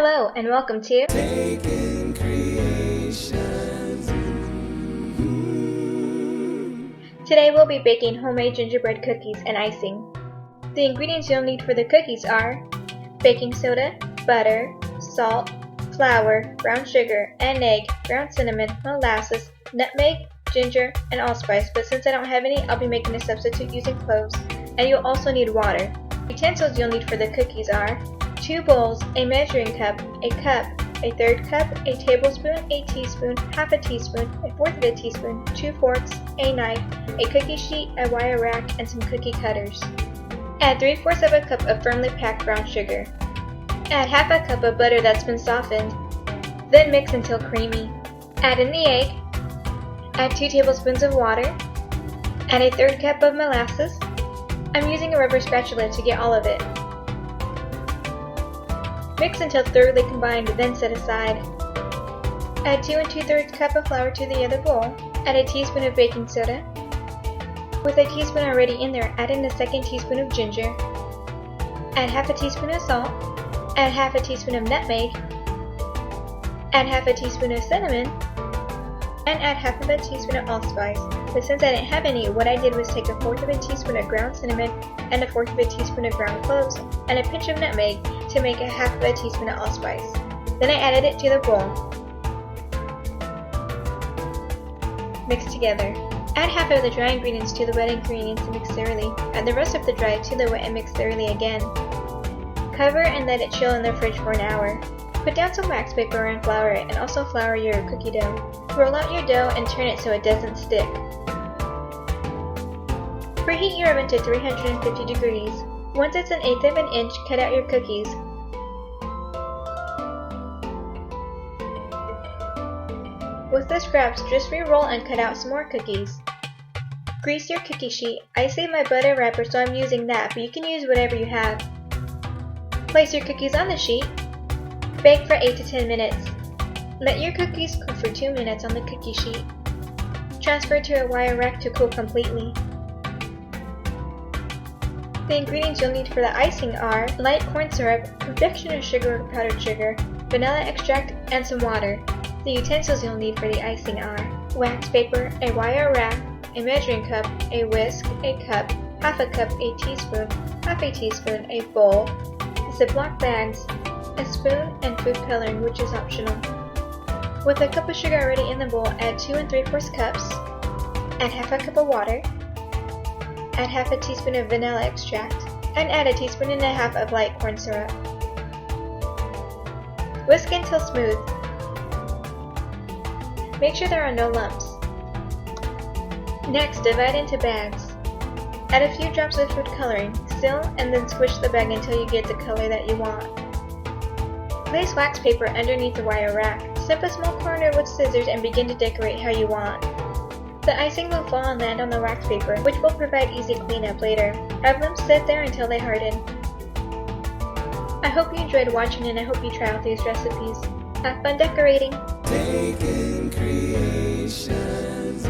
Hello and welcome to Taking Creations. Today we'll be baking homemade gingerbread cookies and icing. The ingredients you'll need for the cookies are baking soda, butter, salt, flour, brown sugar, an egg, ground cinnamon, molasses, nutmeg, ginger, and allspice, but since I don't have any, I'll be making a substitute using cloves, and you'll also need water. Utensils you'll need for the cookies are 2 bowls, a measuring cup, a third cup, a tablespoon, a teaspoon, half a teaspoon, a fourth of a teaspoon, 2 forks, a knife, a cookie sheet, a wire rack, and some cookie cutters. Add 3/4 of a cup of firmly packed brown sugar. Add half a cup of butter that's been softened. Then mix until creamy. Add in the egg. Add 2 tablespoons of water. Add a third cup of molasses. I'm using a rubber spatula to get all of it. Mix until thoroughly combined, then set aside. Add 2 2/3 cup of flour to the other bowl. Add a teaspoon of baking soda. With a teaspoon already in there, add in a second teaspoon of ginger. Add half a teaspoon of salt. Add half a teaspoon of nutmeg. Add half a teaspoon of cinnamon. And add half of a teaspoon of allspice. But since I didn't have any, what I did was take a fourth of a teaspoon of ground cinnamon and a fourth of a teaspoon of ground cloves and a pinch of nutmeg to make a half of a teaspoon of allspice. Then I added it to the bowl. Mix together. Add half of the dry ingredients to the wet ingredients and mix thoroughly. Add the rest of the dry to the wet and mix thoroughly again. Cover and let it chill in the fridge for an hour. Put down some wax paper and flour it, and also flour your cookie dough. Roll out your dough and turn it so it doesn't stick. Preheat your oven to 350 degrees. Once it's 1/8 of an inch, cut out your cookies. With the scraps, just re-roll and cut out some more cookies. Grease your cookie sheet. I save my butter wrapper, so I'm using that, but you can use whatever you have. Place your cookies on the sheet. Bake for 8 to 10 minutes. Let your cookies cook for 2 minutes on the cookie sheet. Transfer to a wire rack to cool completely. The ingredients you'll need for the icing are light corn syrup, confectioner's sugar or powdered sugar, vanilla extract, and some water. The utensils you'll need for the icing are wax paper, a wire rack, a measuring cup, a whisk, a cup, half a cup, a teaspoon, half a teaspoon, a bowl, Ziploc bags, a spoon, and food coloring, which is optional. With a cup of sugar already in the bowl, add 2 3/4 cups. Add half a cup of water. Add half a teaspoon of vanilla extract, and add a teaspoon and a half of light corn syrup. Whisk until smooth. Make sure there are no lumps. Next, divide into bags. Add a few drops of food coloring, still, and then squish the bag until you get the color that you want. Place wax paper underneath the wire rack. Snip a small corner with scissors and begin to decorate how you want. The icing will fall and land on the wax paper, which will provide easy cleanup later. Have them sit there until they harden. I hope you enjoyed watching, and I hope you try out these recipes. Have fun decorating! Taking Creations.